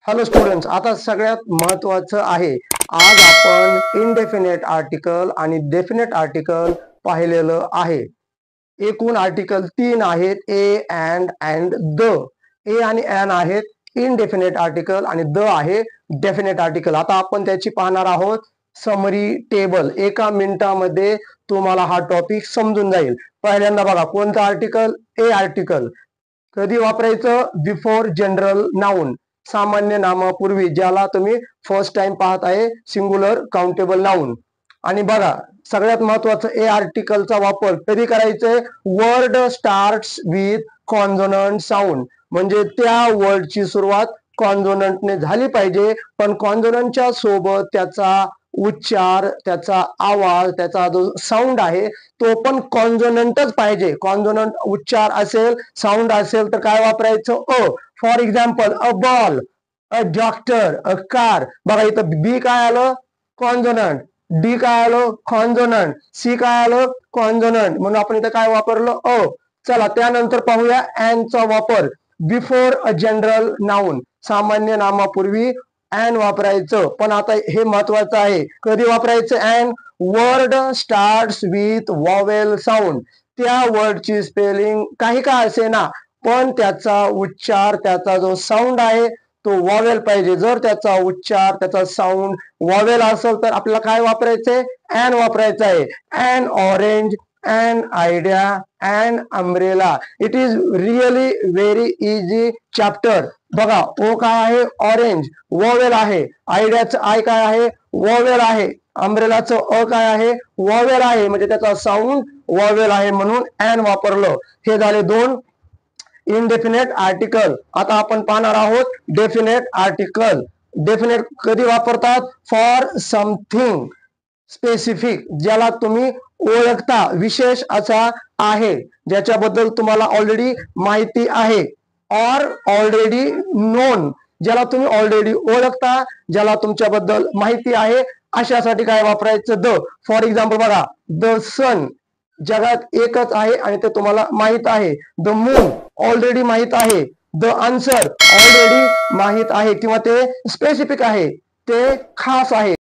Hello students, आता सगळ्यात महत्त्वाचं आहे, आज आपण इनडेफिनेट आर्टिकल आणि डेफिनेट आर्टिकल पाहिलेलं आहे। एकूण आर्टिकल 3 आहेत, ए अँड द। ए आणि अँड आहेत इनडेफिनेट आर्टिकल आणि द आहे डेफिनेट आर्टिकल। आता आपण त्याची पाहणार आहोत समरी टेबल। एका मिनिटामध्ये तुम्हाला हा टॉपिक समजून जाईल। पहिल्यांदा बघा, कोणतं आर्टिकल? ए आर्टिकल कधी वापरायचं? बिफोर जनरल नाउन, सामान्य नामापूर्वी, ज्याला तुम्ही फर्स्ट टाइम पाहत आहे, सिंगुलर काउंटेबल नाउन। आणि बघा, सगळ्यात महत्वाचं ए आर्टिकलचा वापर कधी करायचंय? Word starts with consonant sound, म्हणजे त्या वर्डची सुरुवात कॉन्सोनंटने झाली पाहिजे, पण कॉन्सोनंटच्या सोबत त्याचा उच्चार, त्याचा आवाज, त्याचा जो साऊंड आहे तो पण कॉन्सोनंटच पाहिजे। कॉन्सोनंट उच्चार असेल, साऊंड असेल तर काय वापरायचं? A. For example, a ball, a doctor, a car. बघा इथं बी काय आलं? कॉन्सोनंट। डी काय आलं? कॉन्सोनंट। सी काय आलं? कॉन्सोनंट। म्हणून आपण इथं काय वापरलं? अ। चला त्यानंतर पाहूया अँड चा वापर। बिफोर अ जनरल नाउन, सामान्य नामापूर्वी अँड वापरायचं, पण आता हे महत्वाचं आहे, कधी वापरायचं and? Word starts with vowel sound, त्या वर्डची स्पेलिंग काही का असेना, पण त्याचा उच्चार, त्याचा जो साऊंड आहे तो वॉवेल पाहिजे। जर त्याचा उच्चार, त्याचा साऊंड वॉवेल असेल तर आपल्याला काय वापरायचंय? अँड वापरायचं आहे। And orange, and idea, and umbrella. It is really very easy chapter. बघा, ओ काय आहे? ऑरेंज, वॉवेल आहे। आयडियाचं आय काय आहे? वॉवेल आहे। अम्ब्रेलाचं अ काय आहे? वॉवेल आहे, म्हणजे त्याचा साऊंड वॉवेल आहे, म्हणून अँड वापरलं। हे झाले दोन इनडेफिनेट आर्टिकल। आता आपण पाहणार आहोत डेफिनेट आर्टिकल। डेफिनेट कधी वापरतात? फॉर समथिंग स्पेसिफिक, ज्याला तुम्ही ओळखता, विशेष असा आहे, ज्याच्याबद्दल तुम्हाला ऑलरेडी माहिती आहे। ऑर ऑलरेडी नोन, ज्याला तुम्ही ऑलरेडी ओळखता, ज्याला तुमच्याबद्दल माहिती आहे, अशासाठी काय वापरायचं? द। फॉर एक्झाम्पल बघा, द सन जगात एकच आहे आणि ते तुम्हाला माहित आहे। द मून ऑलरेडी माहित आहे। द आन्सर ऑलरेडी माहित आहे, किंवा ते स्पेसिफिक आहे, ते खास आहे।